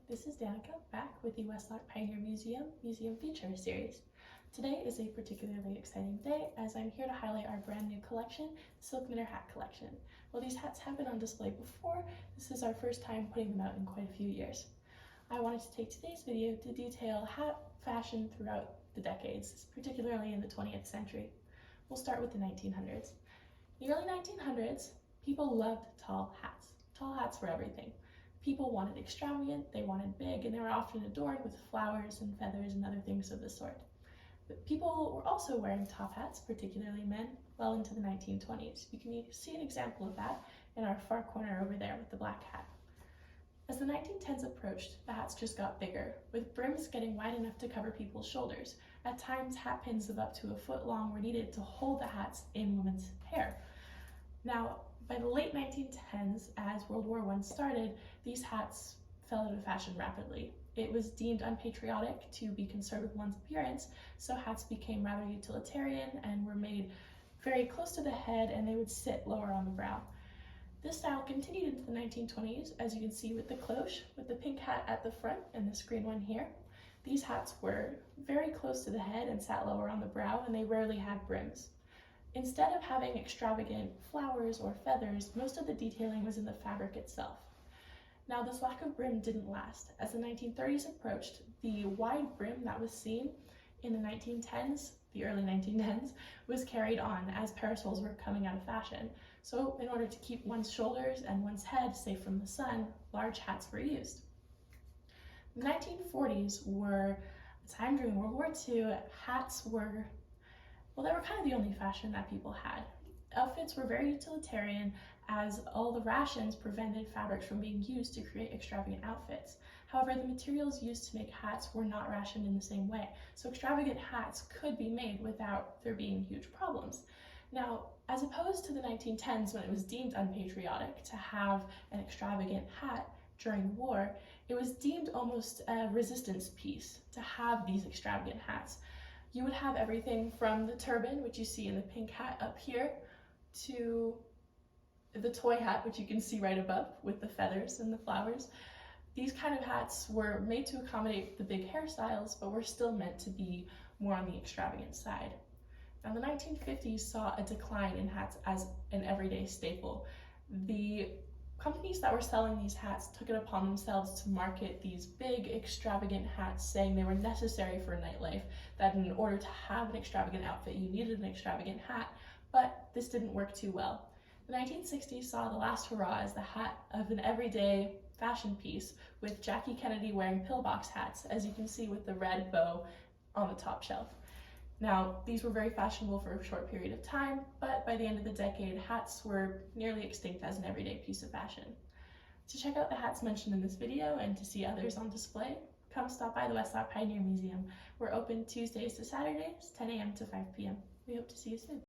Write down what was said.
this is Danica back with the Westlock Pioneer Museum Feature Series. Today is a particularly exciting day as I'm here to highlight our brand new collection, Silknitter Hat Collection. While these hats have been on display before, this is our first time putting them out in quite a few years. I wanted to take today's video to detail hat fashion throughout the decades, particularly in the 20th century. We'll start with the 1900s. In the early 1900s, people loved tall hats. Tall hats were everything. People wanted extravagant, they wanted big, and they were often adorned with flowers and feathers and other things of the sort. But people were also wearing top hats, particularly men, well into the 1920s. You can see an example of that in our far corner over there with the black hat. As the 1910s approached, the hats just got bigger, with brims getting wide enough to cover people's shoulders. At times, hat pins of up to a foot long were needed to hold the hats in women's hair. Now, by the late 1910s, as World War I started, these hats fell out of fashion rapidly. It was deemed unpatriotic to be concerned with one's appearance, so hats became rather utilitarian and were made very close to the head, and they would sit lower on the brow. This style continued into the 1920s, as you can see with the cloche, with the pink hat at the front and this green one here. These hats were very close to the head and sat lower on the brow, and they rarely had brims. Instead of having extravagant flowers or feathers, most of the detailing was in the fabric itself. Now, this lack of brim didn't last. As the 1930s approached, the wide brim that was seen in the 1910s, the early 1910s, was carried on as parasols were coming out of fashion. So in order to keep one's shoulders and one's head safe from the sun, large hats were used. The 1940s were a time during World War II. Hats were they were kind of the only fashion that people had. Outfits were very utilitarian, as all the rations prevented fabrics from being used to create extravagant outfits. However, the materials used to make hats were not rationed in the same way, so extravagant hats could be made without there being huge problems. Now, as opposed to the 1910s, when it was deemed unpatriotic to have an extravagant hat during the war, it was deemed almost a resistance piece to have these extravagant hats. You would have everything from the turban, which you see in the pink hat up here, to the toy hat, which you can see right above with the feathers and the flowers. These kind of hats were made to accommodate the big hairstyles, but were still meant to be more on the extravagant side. Now, the 1950s saw a decline in hats as an everyday staple. The companies that were selling these hats took it upon themselves to market these big, extravagant hats, saying they were necessary for nightlife, that in order to have an extravagant outfit, you needed an extravagant hat, but this didn't work too well. The 1960s saw the last hurrah as the hat of an everyday fashion piece, with Jackie Kennedy wearing pillbox hats, as you can see with the red bow on the top shelf. Now, these were very fashionable for a short period of time, but by the end of the decade, hats were nearly extinct as an everyday piece of fashion. To check out the hats mentioned in this video and to see others on display, come stop by the Westlock Pioneer Museum. We're open Tuesdays to Saturdays, 10 a.m. to 5 p.m. We hope to see you soon.